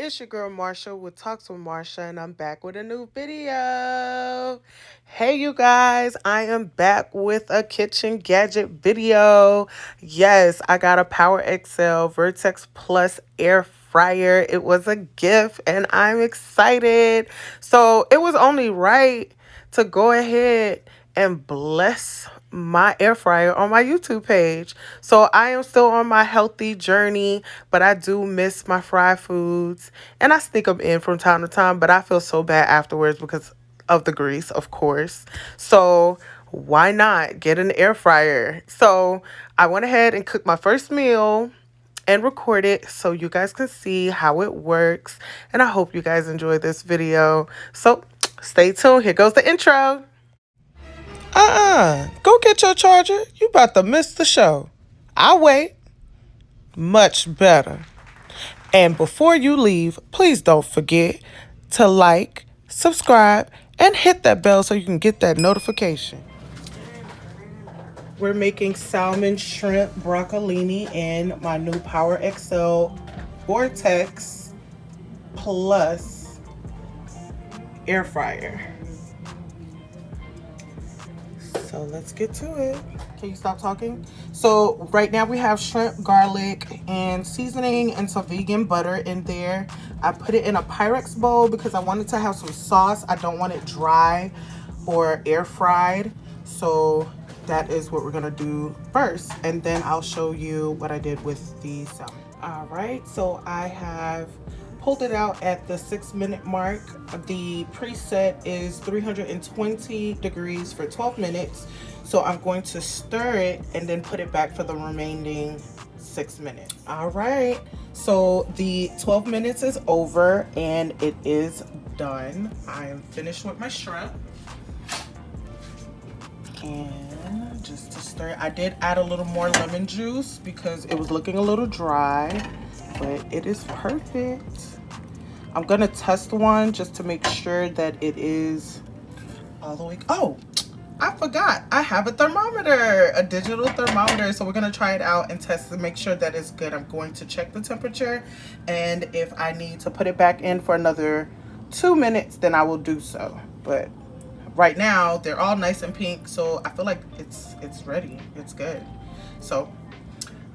It's your girl Marsha with Talks with Marsha, and I'm back with a new video. Hey, you guys, I am back with a kitchen gadget video. Yes, I got a PowerXL Vortex Plus air fryer. It was a gift, and I'm excited. So it was only right to go ahead and bless my air fryer on my YouTube page. So I am still on my healthy journey, but I do miss my fried foods and I sneak them in from time to time, but I feel so bad afterwards because of the grease, of course. So why not get an air fryer? So I went ahead and cooked my first meal and record it so you guys can see how it works. And I hope you guys enjoy this video. So stay tuned. Here goes the intro. Go get your charger. You about to miss the show. I'll wait. Much better. And before you leave, please don't forget to like, subscribe, and hit that bell so you can get that notification. We're making salmon, shrimp, broccolini in my new PowerXL Vortex Plus air fryer. So let's get to it. Can you stop talking? So right now we have shrimp, garlic, and seasoning and some vegan butter in there. I put it in a Pyrex bowl because I wanted to have some sauce. I don't want it dry or air fried. So that is what we're gonna do first. And then I'll show you what I did with the salmon. All right, so I have pulled it out at the 6-minute mark. The preset is 320 degrees for 12 minutes. So I'm going to stir it and then put it back for the remaining 6 minutes. All right, so the 12 minutes is over and it is done. I am finished with my shrimp. And just to stir it, I did add a little more lemon juice because it was looking a little dry, but it is perfect. I'm gonna test one just to make sure that it is all the way. Oh, I forgot. I have a thermometer, a digital thermometer. So we're gonna try it out and test to make sure that it's good. I'm going to check the temperature, and if I need to put it back in for another 2 minutes, then I will do so. But right now they're all nice and pink, so I feel like it's ready. It's good. So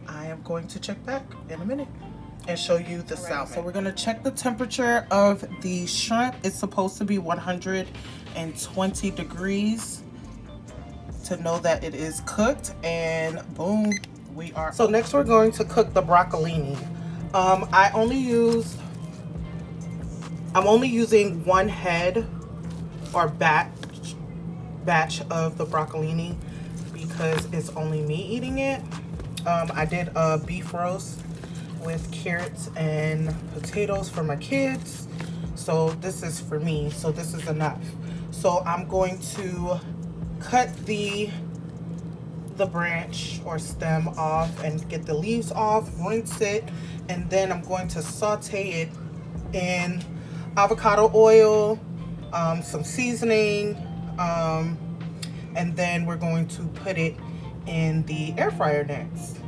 I am going to check back in a minute and show you the salmon. So we're gonna check the temperature of the shrimp. It's supposed to be 120 degrees to know that it is cooked, and boom, we are. So next we're going to cook the broccolini. I'm only using one head or batch of the broccolini because it's only me eating it. I did a beef roast with carrots and potatoes for my kids, so this is for me, so this is enough. So I'm going to cut the branch or stem off and get the leaves off, rinse it, and then I'm going to saute it in avocado oil, some seasoning, and then we're going to put it in the air fryer next.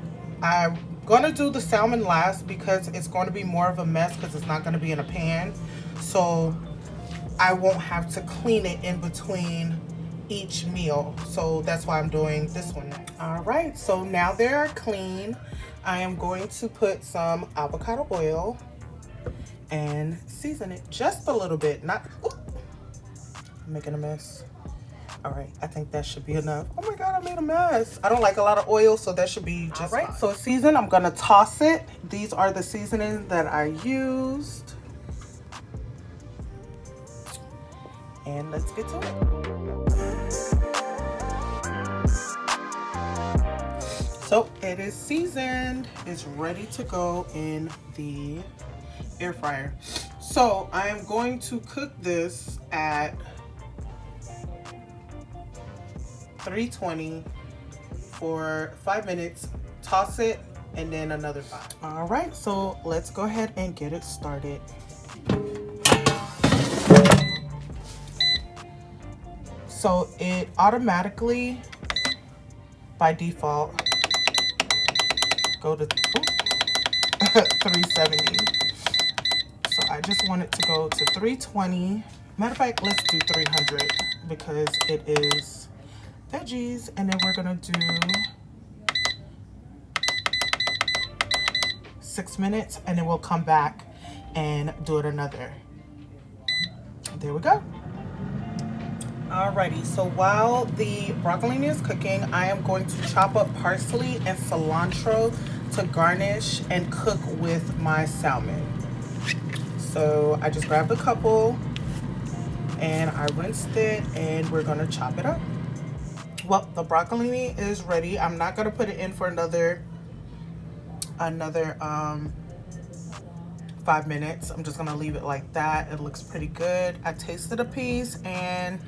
I'm gonna do the salmon last because it's going to be more of a mess because it's not going to be in a pan, so I won't have to clean it in between each meal. So that's why I'm doing this one next. All right, so now they're clean. I am going to put some avocado oil and season it just a little bit. Not, ooh, I'm making a mess. All right, I think that should be enough. Oh my God, I made a mess. I don't like a lot of oil, so that should be just right. So season, I'm gonna toss it. These are the seasonings that I used. And let's get to it. So it is seasoned. It's ready to go in the air fryer. So I am going to cook this at 320 for 5 minutes, toss it, and then another 5. All right, so let's go ahead and get it started. So it automatically, by default, go to 370. So I just want it to go to 320. Matter of fact, let's do 300 because it is veggies. And then we're gonna do 6 minutes, and then we'll come back and do it another. There we go. Alrighty, so while the broccolini is cooking, I am going to chop up parsley and cilantro to garnish and cook with my salmon. So I just grabbed a couple and I rinsed it, and we're gonna chop it up. Well, the broccolini is ready. I'm not gonna put it in for another 5 minutes. I'm just gonna leave it like that. It looks pretty good. I tasted a piece and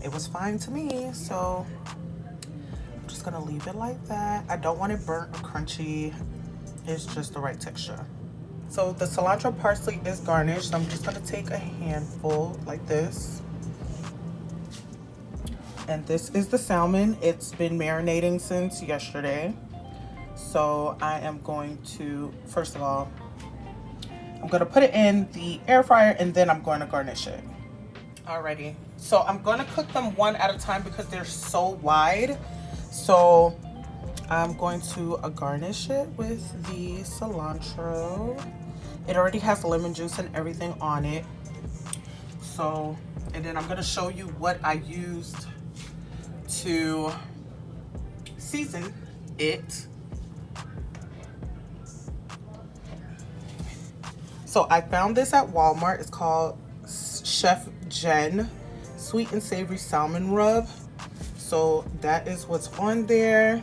it was fine to me, so I'm just gonna leave it like that. I don't want it burnt or crunchy. It's just the right texture. So the cilantro parsley is garnished. So I'm just gonna take a handful like this. And this is the salmon. It's been marinating since yesterday. So I am going to, first of all, I'm gonna put it in the air fryer and then I'm going to garnish it. Alrighty, so I'm gonna cook them one at a time because they're so wide. So I'm going to garnish it with the cilantro. It already has lemon juice and everything on it. So, and then I'm gonna show you what I used to season it. So I found this at Walmart. It's called Chef Jenn Sweet and Savory Salmon Rub. So that is what's on there.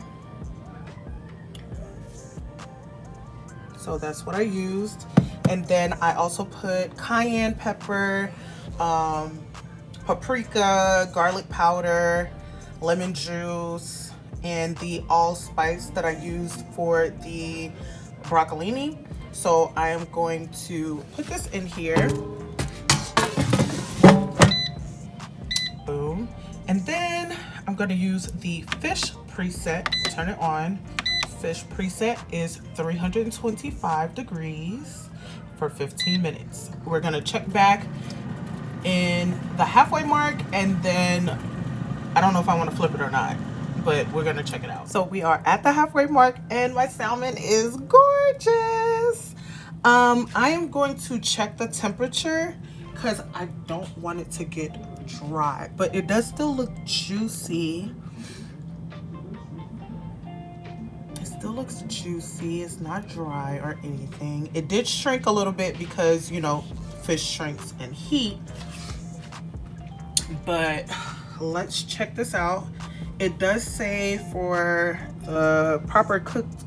So that's what I used. And then I also put cayenne pepper, paprika, garlic powder, lemon juice, and the allspice that I used for the broccolini. So I am going to put this in here. Boom. And then I'm going to use the fish preset. Turn it on. Fish preset is 325 degrees for 15 minutes. We're going to check back in the halfway mark, and then I don't know if I want to flip it or not, but we're going to check it out. So we are at the halfway mark and my salmon is gorgeous. I am going to check the temperature because I don't want it to get dry, but it does still look juicy. It still looks juicy. It's not dry or anything. It did shrink a little bit because, you know, fish shrinks in heat. But let's check this out. It does say for the proper cooked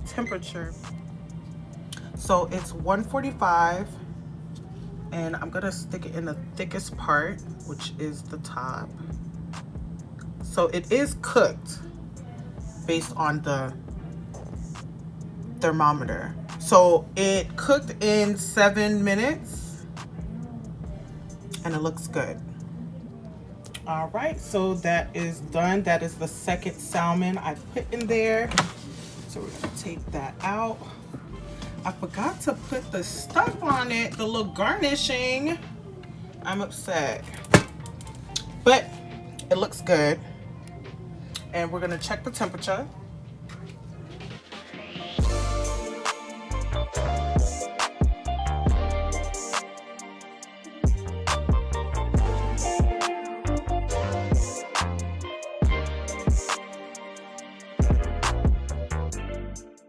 temperature. So it's 145, and I'm gonna stick it in the thickest part, which is the top. So it is cooked based on the thermometer. So it cooked in 7 minutes and it looks good. All right, so that is done. That is the second salmon I put in there. So we're gonna take that out. I forgot to put the stuff on it, the little garnishing. I'm upset, but it looks good. And we're gonna check the temperature.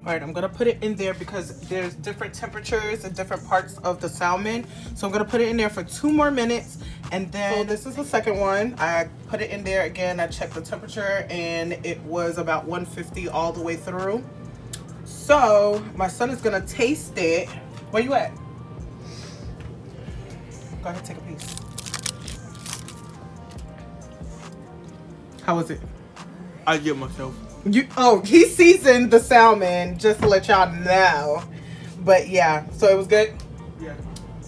All right, I'm gonna put it in there because there's different temperatures and different parts of the salmon. So I'm gonna put it in there for 2 more minutes. And then, so this is the second one. I put it in there again. I checked the temperature and it was about 150 all the way through. So my son is gonna taste it. Where you at? Go ahead, take a piece. How was it? I get myself. He seasoned the salmon, just to let y'all know. But yeah, so it was good? Yeah.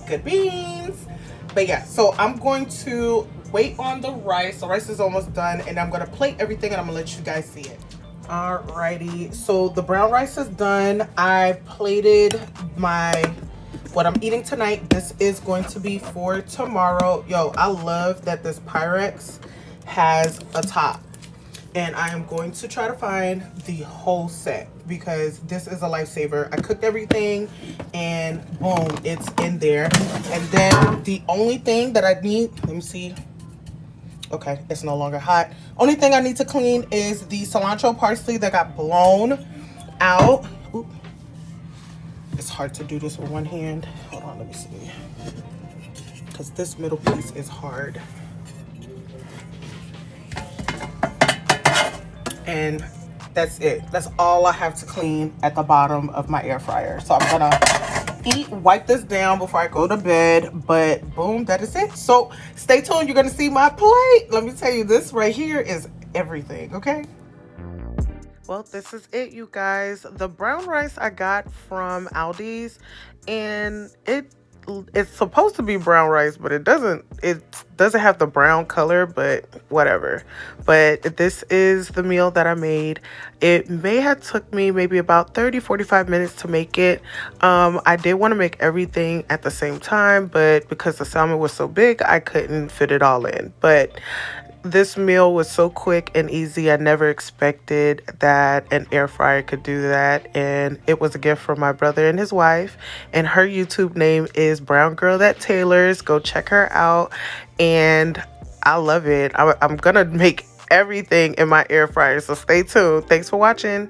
Good beans. But yeah, so I'm going to wait on the rice. The rice is almost done, and I'm gonna plate everything and I'm gonna let you guys see it. Alrighty, so the brown rice is done. I plated my what I'm eating tonight. This is going to be for tomorrow. Yo, I love that this Pyrex has a top. And I am going to try to find the whole set because this is a lifesaver. I cooked everything and boom, it's in there. And then the only thing that I need, let me see. Okay, it's no longer hot. Only thing I need to clean is the cilantro parsley that got blown out. Ooh. It's hard to do this with one hand. Hold on, let me see. Because this middle piece is hard. And that's it. That's all I have to clean at the bottom of my air fryer. So I'm gonna wipe this down before I go to bed. But boom, that is it. So stay tuned. You're gonna see my plate. Let me tell you, this right here is everything, okay? Well, this is it, you guys. The brown rice I got from Aldi's, and it's supposed to be brown rice, but it doesn't have the brown color, but whatever. But this is the meal that I made. It may have took me maybe about 30-45 minutes to make it. I did want to make everything at the same time, but because the salmon was so big, I couldn't fit it all in. But this meal was so quick and easy. I never expected that an air fryer could do that. And it was a gift from my brother and his wife. And her YouTube name is Brown Girl That Tailors. Go check her out. And I love it. I'm going to make everything in my air fryer. So stay tuned. Thanks for watching.